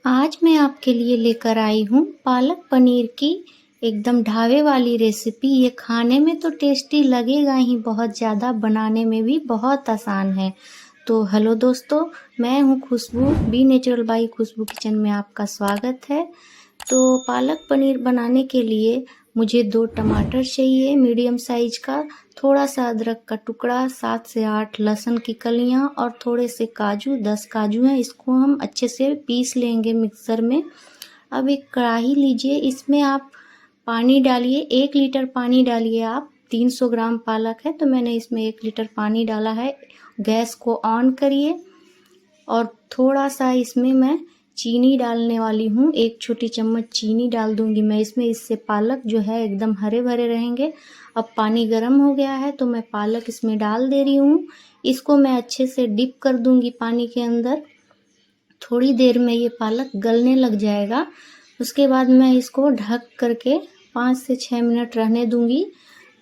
आज मैं आपके लिए लेकर आई हूँ पालक पनीर की एकदम ढाबे वाली रेसिपी। ये खाने में तो टेस्टी लगेगा ही बहुत ज़्यादा, बनाने में भी बहुत आसान है। तो हेलो दोस्तों, मैं हूँ Khushboo, be natural by Khushboo kitchen में आपका स्वागत है। तो पालक पनीर बनाने के लिए मुझे 2 टमाटर चाहिए मीडियम साइज का, थोड़ा सा अदरक का टुकड़ा, 7 से 8 लहसुन की कलियां और थोड़े से काजू, 10 काजू हैं। इसको हम अच्छे से पीस लेंगे मिक्सर में। अब एक कढ़ाई लीजिए, इसमें आप पानी डालिए, 1 लीटर पानी डालिए आप। 300 ग्राम पालक है तो मैंने इसमें 1 लीटर पानी डाला है। गैस को ऑन करिए और थोड़ा सा इसमें मैं चीनी डालने वाली हूँ, 1 छोटी चम्मच चीनी डाल दूंगी मैं इसमें। इससे पालक जो है एकदम हरे भरे रहेंगे। अब पानी गर्म हो गया है तो मैं पालक इसमें डाल दे रही हूँ। इसको मैं अच्छे से डिप कर दूंगी पानी के अंदर। थोड़ी देर में ये पालक गलने लग जाएगा। उसके बाद मैं इसको ढक करके 5 से 6 मिनट रहने दूंगी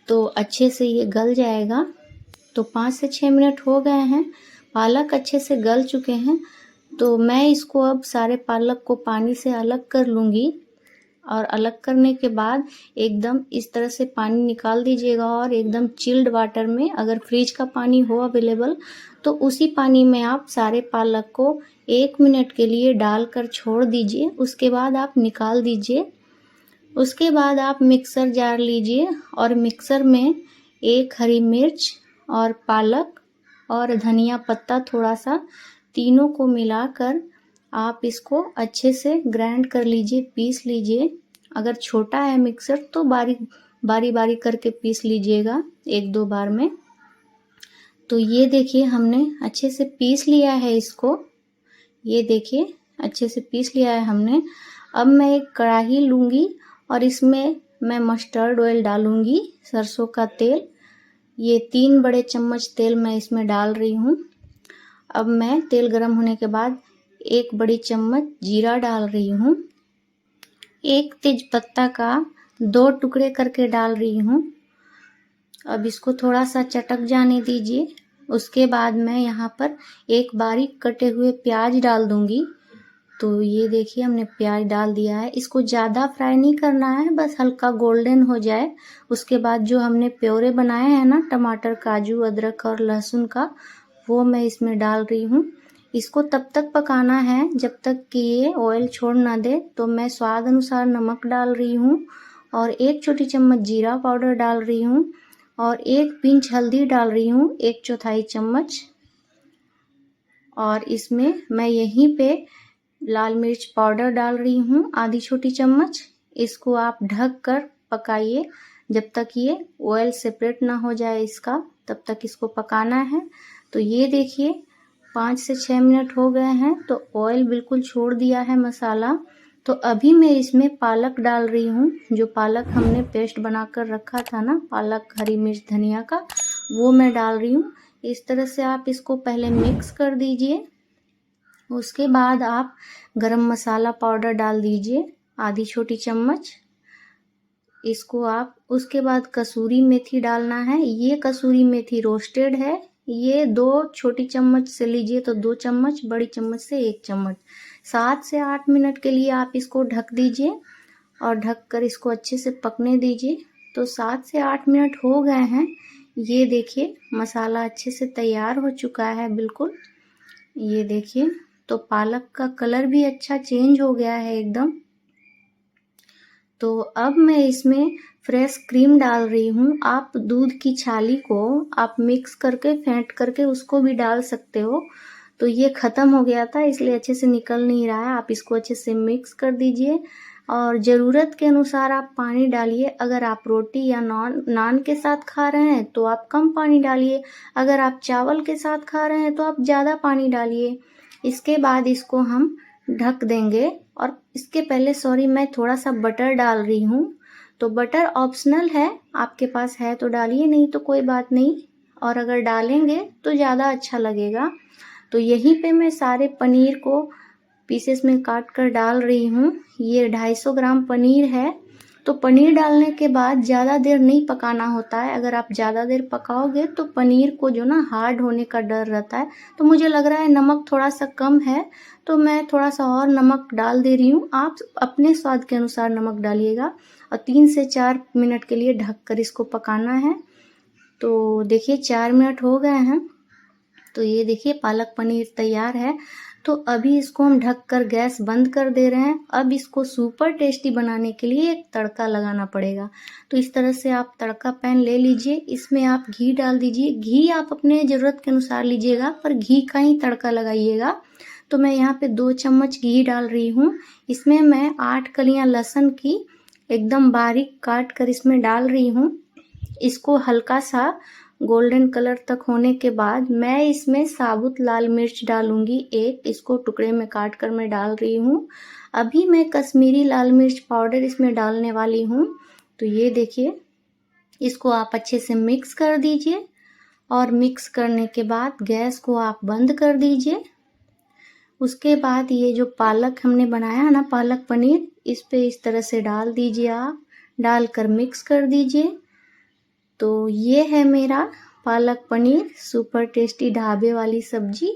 तो अच्छे से ये गल जाएगा। तो 5 से 6 मिनट हो गए हैं, पालक अच्छे से गल चुके हैं। तो मैं इसको अब सारे पालक को पानी से अलग कर लूँगी और अलग करने के बाद एकदम इस तरह से पानी निकाल दीजिएगा और एकदम चिल्ड वाटर में, अगर फ्रिज का पानी हो अवेलेबल तो उसी पानी में आप सारे पालक को 1 मिनट के लिए डालकर छोड़ दीजिए। उसके बाद आप निकाल दीजिए। उसके बाद आप मिक्सर जार लीजिए और मिक्सर में 1 हरी मिर्च और पालक और धनिया पत्ता थोड़ा सा, तीनों को मिलाकर आप इसको अच्छे से ग्राइंड कर लीजिए, पीस लीजिए। अगर छोटा है मिक्सर तो बारी बारी करके पीस लीजिएगा 1-2 बार में। तो ये देखिए हमने अच्छे से पीस लिया है इसको। ये देखिए अच्छे से पीस लिया है हमने। अब मैं एक कढ़ाई लूँगी और इसमें मैं मस्टर्ड ऑयल डालूँगी, सरसों का तेल। ये 3 बड़े चम्मच तेल मैं इसमें डाल रही हूँ। अब मैं तेल गरम होने के बाद 1 बड़ी चम्मच जीरा डाल रही हूँ। 1 तेजपत्ता का 2 टुकड़े करके डाल रही हूँ। अब इसको थोड़ा सा चटक जाने दीजिए। उसके बाद मैं यहाँ पर 1 बारीक कटे हुए प्याज डाल दूँगी। तो ये देखिए हमने प्याज डाल दिया है। इसको ज़्यादा फ्राई नहीं करना है, बस हल्का गोल्डन हो जाए। उसके बाद जो हमने प्योरे बनाए हैं ना, टमाटर, काजू, अदरक और लहसुन का, वो मैं इसमें डाल रही हूँ। इसको तब तक पकाना है जब तक कि ये ऑयल छोड़ ना दे। तो मैं स्वाद अनुसार नमक डाल रही हूँ और 1 छोटी चम्मच जीरा पाउडर डाल रही हूँ और 1 पिंच हल्दी डाल रही हूँ, 1/4 चम्मच। और इसमें मैं यहीं पे लाल मिर्च पाउडर डाल रही हूँ, आधी छोटी चम्मच। इसको आप ढक कर पकाइए जब तक ये ऑयल सेपरेट ना हो जाए इसका, तब तक इसको पकाना है। तो ये देखिए 5 से 6 मिनट हो गए हैं तो ऑयल बिल्कुल छोड़ दिया है मसाला। तो अभी मैं इसमें पालक डाल रही हूँ। जो पालक हमने पेस्ट बनाकर रखा था ना, पालक, हरी मिर्च, धनिया का, वो मैं डाल रही हूँ। इस तरह से आप इसको पहले मिक्स कर दीजिए। उसके बाद आप गरम मसाला पाउडर डाल दीजिए, आधी छोटी चम्मच। इसको आप, उसके बाद कसूरी मेथी डालना है। ये कसूरी मेथी रोस्टेड है। ये 2 छोटी चम्मच से लीजिए तो 2 चम्मच, बड़ी चम्मच से 1 चम्मच। 7 से 8 मिनट के लिए आप इसको ढक दीजिए और ढक कर इसको अच्छे से पकने दीजिए। तो 7 से 8 मिनट हो गए हैं। ये देखिए मसाला अच्छे से तैयार हो चुका है बिल्कुल। ये देखिए, तो पालक का कलर भी अच्छा चेंज हो गया है एकदम। तो अब मैं इसमें फ्रेश क्रीम डाल रही हूँ। आप दूध की छाली को आप मिक्स करके, फेंट करके उसको भी डाल सकते हो। तो ये ख़त्म हो गया था इसलिए अच्छे से निकल नहीं रहा है। आप इसको अच्छे से मिक्स कर दीजिए और ज़रूरत के अनुसार आप पानी डालिए। अगर आप रोटी या नान के साथ खा रहे हैं तो आप कम पानी डालिए। अगर आप चावल के साथ खा रहे हैं तो आप ज़्यादा पानी डालिए। इसके बाद इसको हम ढक देंगे। और इसके पहले मैं थोड़ा सा बटर डाल रही हूँ। तो बटर ऑप्शनल है, आपके पास है तो डालिए, नहीं तो कोई बात नहीं। और अगर डालेंगे तो ज़्यादा अच्छा लगेगा। तो यहीं पे मैं सारे पनीर को पीसेस में काट कर डाल रही हूँ। ये 250 ग्राम पनीर है। तो पनीर डालने के बाद ज़्यादा देर नहीं पकाना होता है। अगर आप ज़्यादा देर पकाओगे तो पनीर को जो ना हार्ड होने का डर रहता है। तो मुझे लग रहा है नमक थोड़ा सा कम है, तो मैं थोड़ा सा और नमक डाल दे रही हूँ। आप अपने स्वाद के अनुसार नमक डालिएगा और 3 से 4 मिनट के लिए ढककर इसको पकाना है। तो देखिए 4 मिनट हो गए हैं, तो ये देखिए पालक पनीर तैयार है। तो अभी इसको हम ढककर गैस बंद कर दे रहे हैं। अब इसको सुपर टेस्टी बनाने के लिए एक तड़का लगाना पड़ेगा। तो इस तरह से आप तड़का पैन ले लीजिए, इसमें आप घी डाल दीजिए। घी आप अपने ज़रूरत के अनुसार लीजिएगा, पर घी का ही तड़का लगाइएगा। तो मैं यहाँ पे 2 चम्मच घी डाल रही हूँ। इसमें मैं 8 कलियाँ लहसुन की एकदम बारीक काट कर इसमें डाल रही हूँ। इसको हल्का सा गोल्डन कलर तक होने के बाद मैं इसमें साबुत लाल मिर्च डालूंगी एक, इसको टुकड़े में काट कर मैं डाल रही हूँ। अभी मैं कश्मीरी लाल मिर्च पाउडर इसमें डालने वाली हूँ। तो ये देखिए, इसको आप अच्छे से मिक्स कर दीजिए और मिक्स करने के बाद गैस को आप बंद कर दीजिए। उसके बाद ये जो पालक हमने बनाया है ना, पालक पनीर, इस पे इस तरह से डाल दीजिए। आप डालकर मिक्स कर दीजिए। तो ये है मेरा पालक पनीर सुपर टेस्टी ढाबे वाली सब्जी।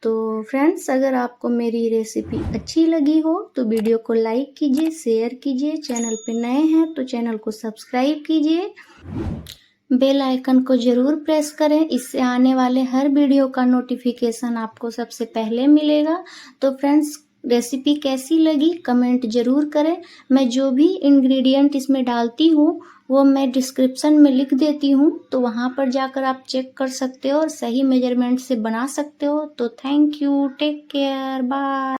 तो फ्रेंड्स, अगर आपको मेरी रेसिपी अच्छी लगी हो तो वीडियो को लाइक कीजिए, शेयर कीजिए। चैनल पे नए हैं तो चैनल को सब्सक्राइब कीजिए। बेल आइकन को ज़रूर प्रेस करें, इससे आने वाले हर वीडियो का नोटिफिकेशन आपको सबसे पहले मिलेगा। तो फ्रेंड्स, रेसिपी कैसी लगी कमेंट ज़रूर करें। मैं जो भी इंग्रेडिएंट इसमें डालती हूँ वो मैं डिस्क्रिप्शन में लिख देती हूँ, तो वहाँ पर जाकर आप चेक कर सकते हो और सही मेजरमेंट से बना सकते हो। तो thank you, take care, bye.